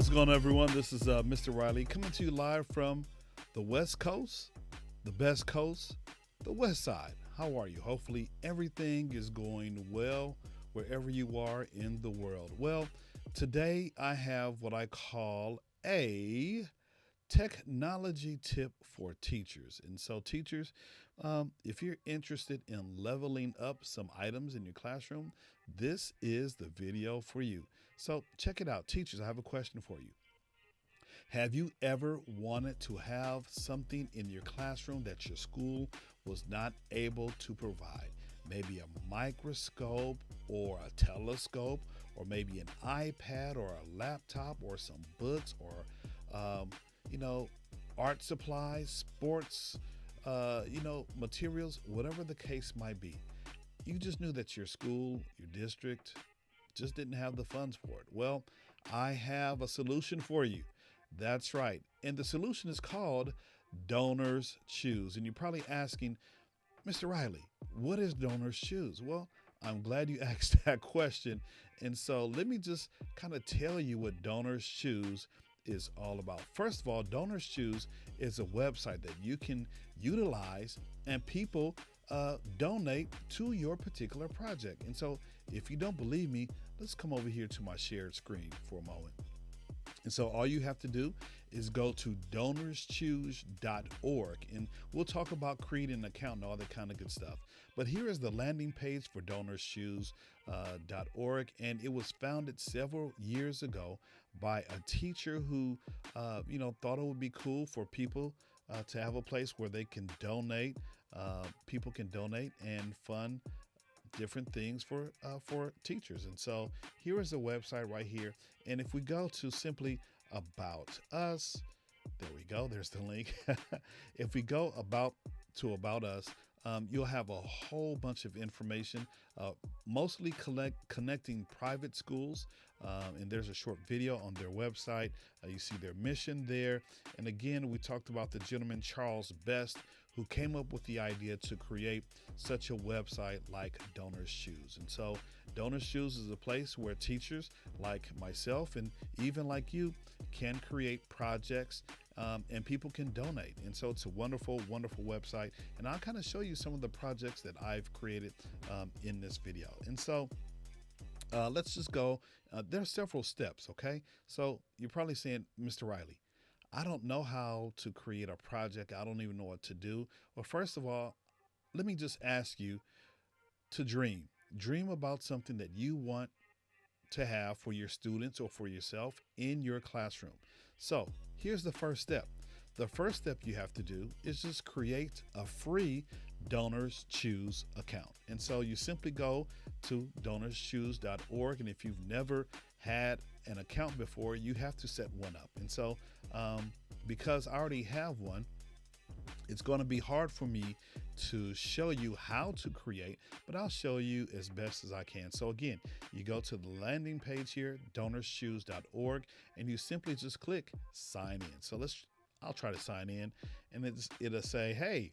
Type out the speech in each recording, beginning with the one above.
What's going on, everyone? This is Mr. Riley coming to you live from the West Coast, the best coast, the West Side. How are you? Hopefully, everything is going well wherever you are in the world. Well, today I have what I call a technology tip for teachers. And so, teachers, if you're interested in leveling up some items in your classroom, this is the video for you. So, check it out. Teachers, I have a question for you. Have you ever wanted to have something in your classroom that your school was not able to provide? Maybe a microscope or a telescope, or maybe an iPad or a laptop or some books or art supplies, sports, materials, whatever the case might be. You just knew that your school, your district, just didn't have the funds for it. Well, I have a solution for you. That's right. And the solution is called Donors Choose. And you're probably asking, Mr. Riley, what is Donors Choose? Well, I'm glad you asked that question. And so let me just kind of tell you what Donors Choose is all about. First of all, Donors Choose is a website that you can utilize and people donate to your particular project. And so if you don't believe me, let's come over here to my shared screen for a moment. And so all you have to do is go to donorschoose.org, and we'll talk about creating an account and all that kind of good stuff. But here is the landing page for donorschoose.org, and it was founded several years ago by a teacher who, thought it would be cool for people to have a place where they can donate. People can donate and fund different things for teachers. And so here is the website right here. And if we go to simply About Us, there we go. There's the link. If we go About Us, you'll have a whole bunch of information, mostly connecting private schools. And there's a short video on their website. You see their mission there. And again, we talked about the gentleman, Charles Best, who came up with the idea to create such a website like Donors Choose. And so Donors Choose is a place where teachers like myself and even like you can create projects and people can donate. And so it's a wonderful, wonderful website. And I'll kind of show you some of the projects that I've created in this video. And so let's just go. There are several steps, okay? So you're probably saying, Mr. Riley, I don't know how to create a project. I don't even know what to do. Well, first of all, let me just ask you to dream. Dream about something that you want to have for your students or for yourself in your classroom. So here's the first step. The first step you have to do is just create a free Donors Choose account. And so you simply go to donorschoose.org. And if you've never had an account before, you have to set one up. And so because I already have one, it's going to be hard for me to show you how to create, but I'll show you as best as I can. So again, you go to the landing page here, donorschoose.org, and you simply just click sign in. So I'll try to sign in, and it'll say, hey,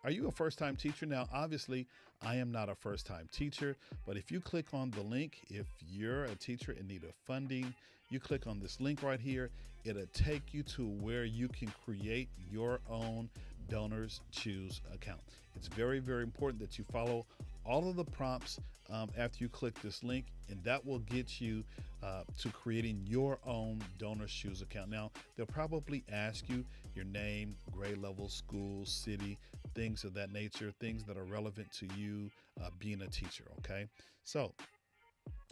are you a first-time teacher? Now, obviously, I am not a first-time teacher, but if you click on the link, if you're a teacher in need of funding, you click on this link right here, it'll take you to where you can create your own Donors Choose account. It's very, very important that you follow all of the prompts after you click this link, and that will get you to creating your own Donors Choose account. Now, they'll probably ask you your name, grade level, school, city, things of that nature, things that are relevant to you being a teacher, okay? So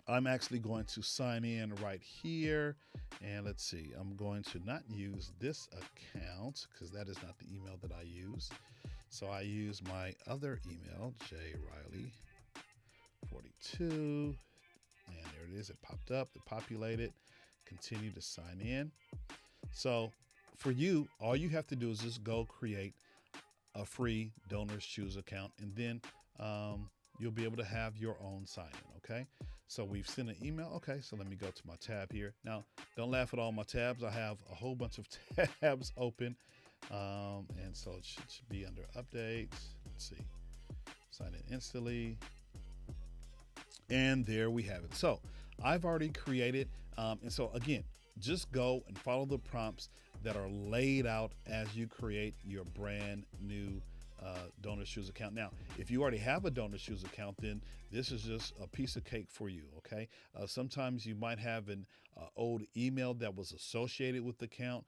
I'm actually going to sign in right here, and let's see, I'm going to not use this account because that is not the email that I use. So I use my other email, jriley42, and there it is. It popped up, it populated. Continue to sign in. So for you, all you have to do is just go create a free Donors Choose account, and then you'll be able to have your own sign-in, okay? So we've sent an email. Okay, so let me go to my tab here. Now, don't laugh at all my tabs. I have a whole bunch of tabs open. And so it should be under updates. Let's see. Sign in instantly. And there we have it. So I've already created. And so again, Just go and follow the prompts that are laid out as you create your brand new DonorsChoose account. Now, if you already have a DonorsChoose account, then this is just a piece of cake for you. Okay. Sometimes you might have an old email that was associated with the account.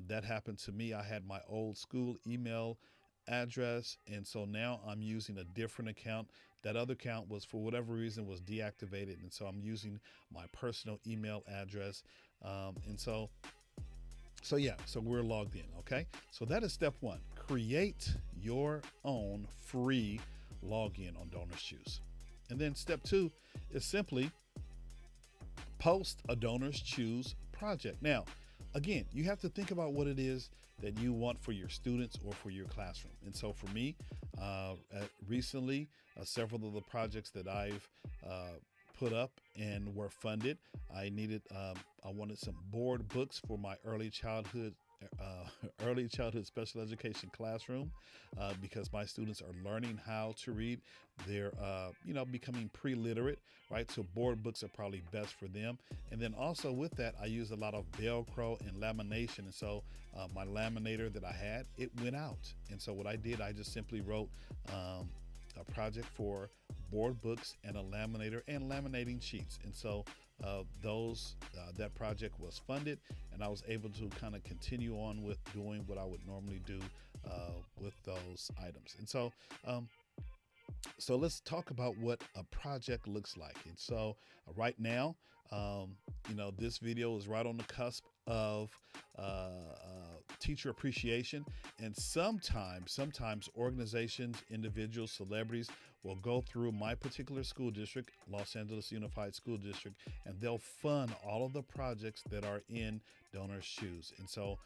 That happened to me. I had my old school email address, and so now I'm using a different account. That other account was, for whatever reason, was deactivated, and so I'm using my personal email address. And so yeah, so we're logged in. Okay, so that is step one. Create your own free login on DonorsChoose. And then step two is simply post a DonorsChoose project. Now, again, you have to think about what it is that you want for your students or for your classroom. And so for me, recently, several of the projects that I've put up and were funded, I wanted some board books for my early childhood special education classroom, because my students are learning how to read. They're becoming pre-literate, right? So board books are probably best for them. And then also with that, I use a lot of Velcro and lamination. And so my laminator that I had, it went out. And so what I did, I just simply wrote a project for board books and a laminator and laminating sheets. And so that project was funded, and I was able to kind of continue on with doing what I would normally do with those items. And so let's talk about what a project looks like. And so right now, this video is right on the cusp of teacher appreciation. And sometimes organizations, individuals, celebrities will go through my particular school district, Los Angeles Unified School District, and they'll fund all of the projects that are in DonorsChoose. And so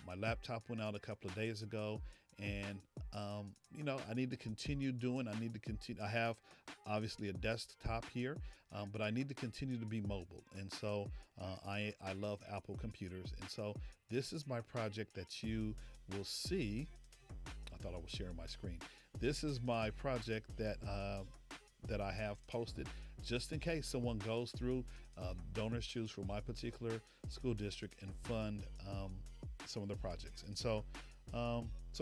my laptop went out a couple of days ago, and I need to continue doing. I have obviously a desktop here, but I need to continue to be mobile. And so I love Apple computers. And so this is my project that you will see. I thought I was sharing my screen. This is my project that I have posted, just in case someone goes through DonorsChoose for my particular school district and fund some of the projects. And so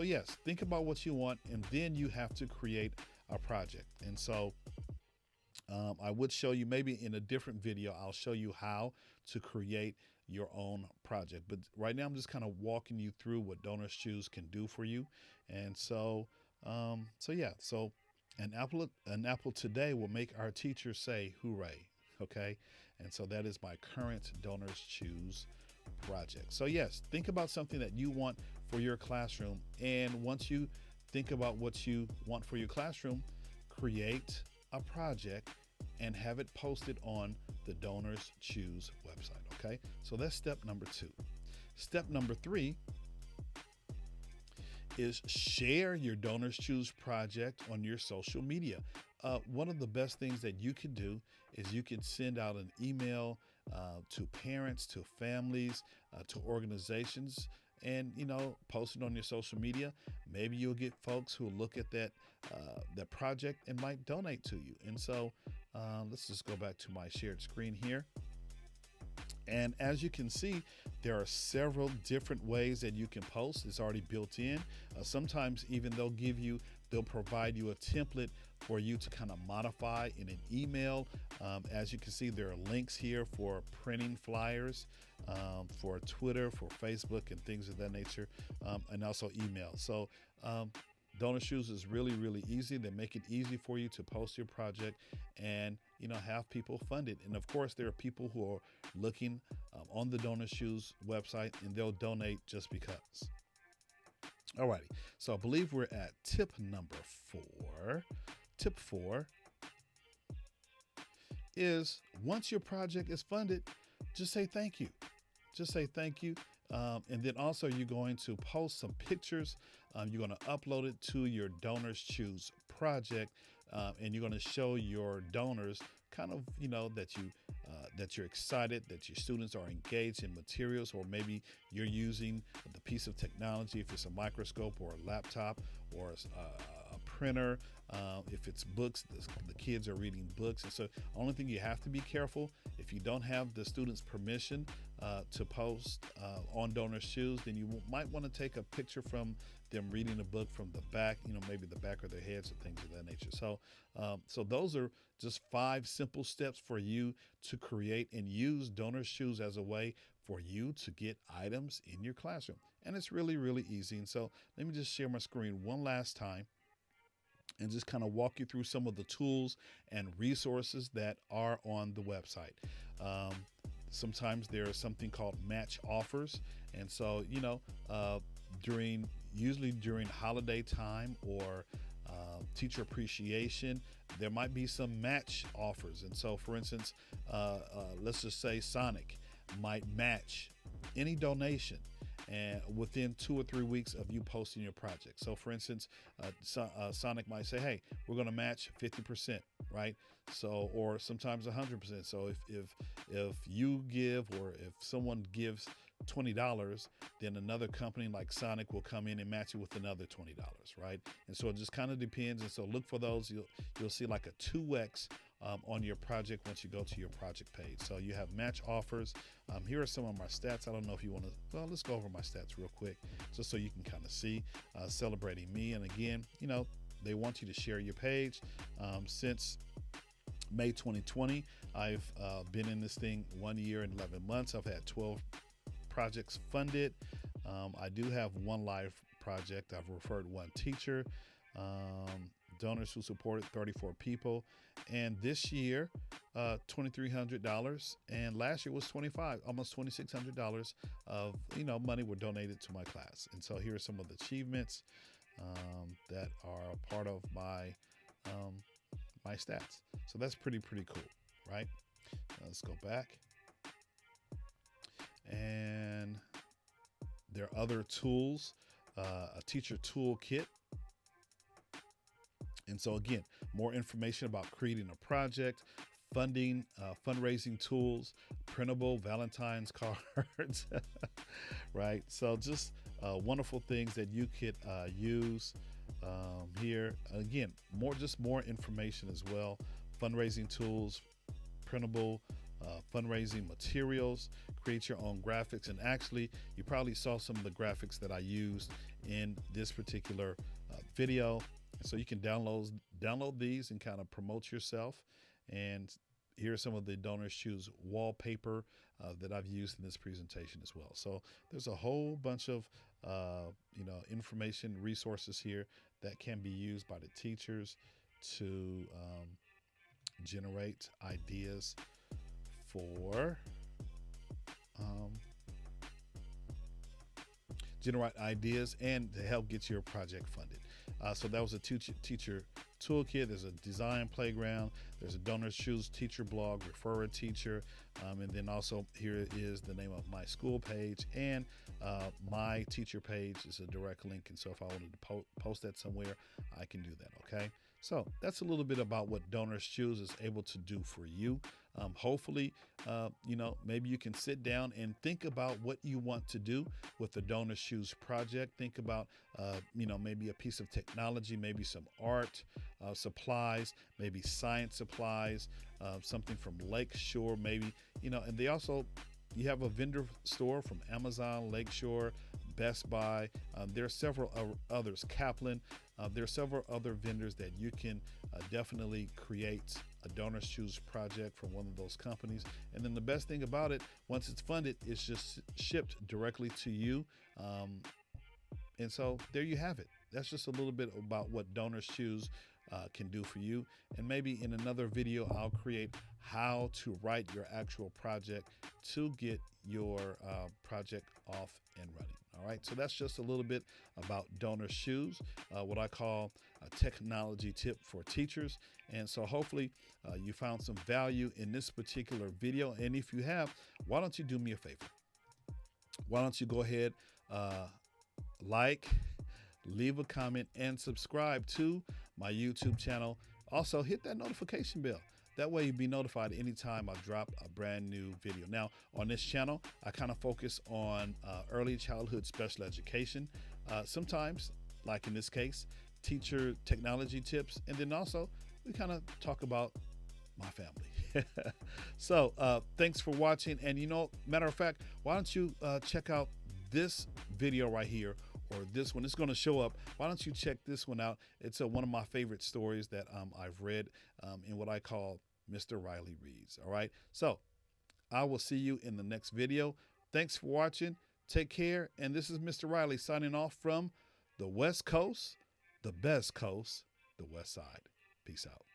yes, think about what you want, and then you have to create a project. And so I would show you, maybe in a different video, I'll show you how to create your own project. But right now I'm just kind of walking you through what DonorsChoose can do for you. And so an apple today will make our teachers say hooray. Okay. And so that is my current DonorsChoose project. So yes, think about something that you want for your classroom. And once you think about what you want for your classroom, create a project and have it posted on the DonorsChoose website. Okay. So that's step number 2. Step number 3 is share your DonorsChoose project on your social media. One of the best things that you can do is you can send out an email to parents, to families, to organizations, and post it on your social media. Maybe you'll get folks who look at that project and might donate to you. And so let's just go back to my shared screen here. And as you can see, there are several different ways that you can post. It's already built in. Sometimes even they'll provide you a template for you to kind of modify in an email. As you can see, there are links here for printing flyers, for Twitter, for Facebook, and things of that nature, and also email. So DonorsChoose is really, really easy. They make it easy for you to post your project and have people fund it. And of course, there are people who are looking on the DonorsChoose website, and they'll donate just because. Alrighty, so I believe we're at tip number 4. Tip 4 is, once your project is funded, just say thank you. Just say thank you. And then also you're going to post some pictures. You're going to upload it to your DonorsChoose project, and you're going to show your donors kind of, that you're excited, that your students are engaged in materials, or maybe you're using the piece of technology, if it's a microscope or a laptop or a printer. If it's books, the kids are reading books. And so only thing you have to be careful, if you don't have the student's permission, to post on Donors Choose, then you might want to take a picture from them reading the book from the back, maybe the back of their heads or things of that nature. So those are just 5 simple steps for you to create and use Donors Choose as a way for you to get items in your classroom. And it's really, really easy. And so let me just share my screen one last time and just kind of walk you through some of the tools and resources that are on the website. Sometimes there's something called match offers. And so, usually during holiday time or teacher appreciation, there might be some match offers. And so, for instance, let's just say Sonic might match any donation and within 2 or 3 weeks of you posting your project. So for instance, Sonic might say, hey, we're going to match 50%, right? So, or sometimes 100%. So if you give, or if someone gives $20, then another company like Sonic will come in and match it with another $20, right? And so it just kind of depends. And so look for those. You'll see like a 2x on your project once you go to your project page. So you have match offers. Here are some of my stats. I don't know if you want to, well, let's go over my stats real quick just so you can kind of see. Celebrating me. And again, they want you to share your page. Since May 2020, I've been in this thing 1 year and 11 months. I've had 12 projects funded. I do have 1 live project. I've referred 1 teacher. Donors who supported 34 people, and this year $2,300, and last year was almost $2,600 of money were donated to my class. And so here are some of the achievements that are a part of my my stats. So that's pretty cool, right? Let's go back, and there are other tools, a teacher toolkit. And so again, more information about creating a project, funding, fundraising tools, printable Valentine's cards, right? So just wonderful things that you could use here. Again, more information as well. Fundraising tools, printable fundraising materials, create your own graphics. And actually, you probably saw some of the graphics that I used in this particular video. So you can download these and kind of promote yourself. And here are some of the Donors Choose wallpaper that I've used in this presentation as well. So there's a whole bunch of information, resources here that can be used by the teachers to generate ideas for and to help get your project funded. So that was a teacher toolkit. There's a design playground. There's a Donors Choose teacher blog, refer a teacher. And then also here is the name of my school page, and my teacher page is a direct link. And so if I wanted to post that somewhere, I can do that. Okay. So that's a little bit about what Donors Choose is able to do for you. Hopefully, maybe you can sit down and think about what you want to do with the Donors Choose project. Think about, maybe a piece of technology, maybe some art supplies, maybe science supplies, something from Lakeshore, maybe, and you have a vendor store from Amazon, Lakeshore, Best Buy. There are several others, Kaplan. There are several other vendors that you can definitely create a Donors Choose project from one of those companies. And then the best thing about it, once it's funded, it's just shipped directly to you. And so there you have it. That's just a little bit about what Donors Choose can do for you. And maybe in another video, I'll create how to write your actual project to get your project off and running. All right, so that's just a little bit about Donors Choose, what I call a technology tip for teachers. And so hopefully you found some value in this particular video. And if you have, why don't you do me a favor? Why don't you go ahead, leave a comment, and subscribe to my YouTube channel. Also, hit that notification bell. That way you'll be notified anytime I drop a brand new video. Now, on this channel, I kind of focus on early childhood special education. Sometimes, like in this case, teacher technology tips. And then also, we kind of talk about my family. So thanks for watching. And matter of fact, why don't you check out this video right here, or this one? It's going to show up. Why don't you check this one out? It's one of my favorite stories that I've read in what I call Mr. Riley Reads. All right. So I will see you in the next video. Thanks for watching. Take care. And this is Mr. Riley signing off from the West Coast, the best coast, the West Side. Peace out.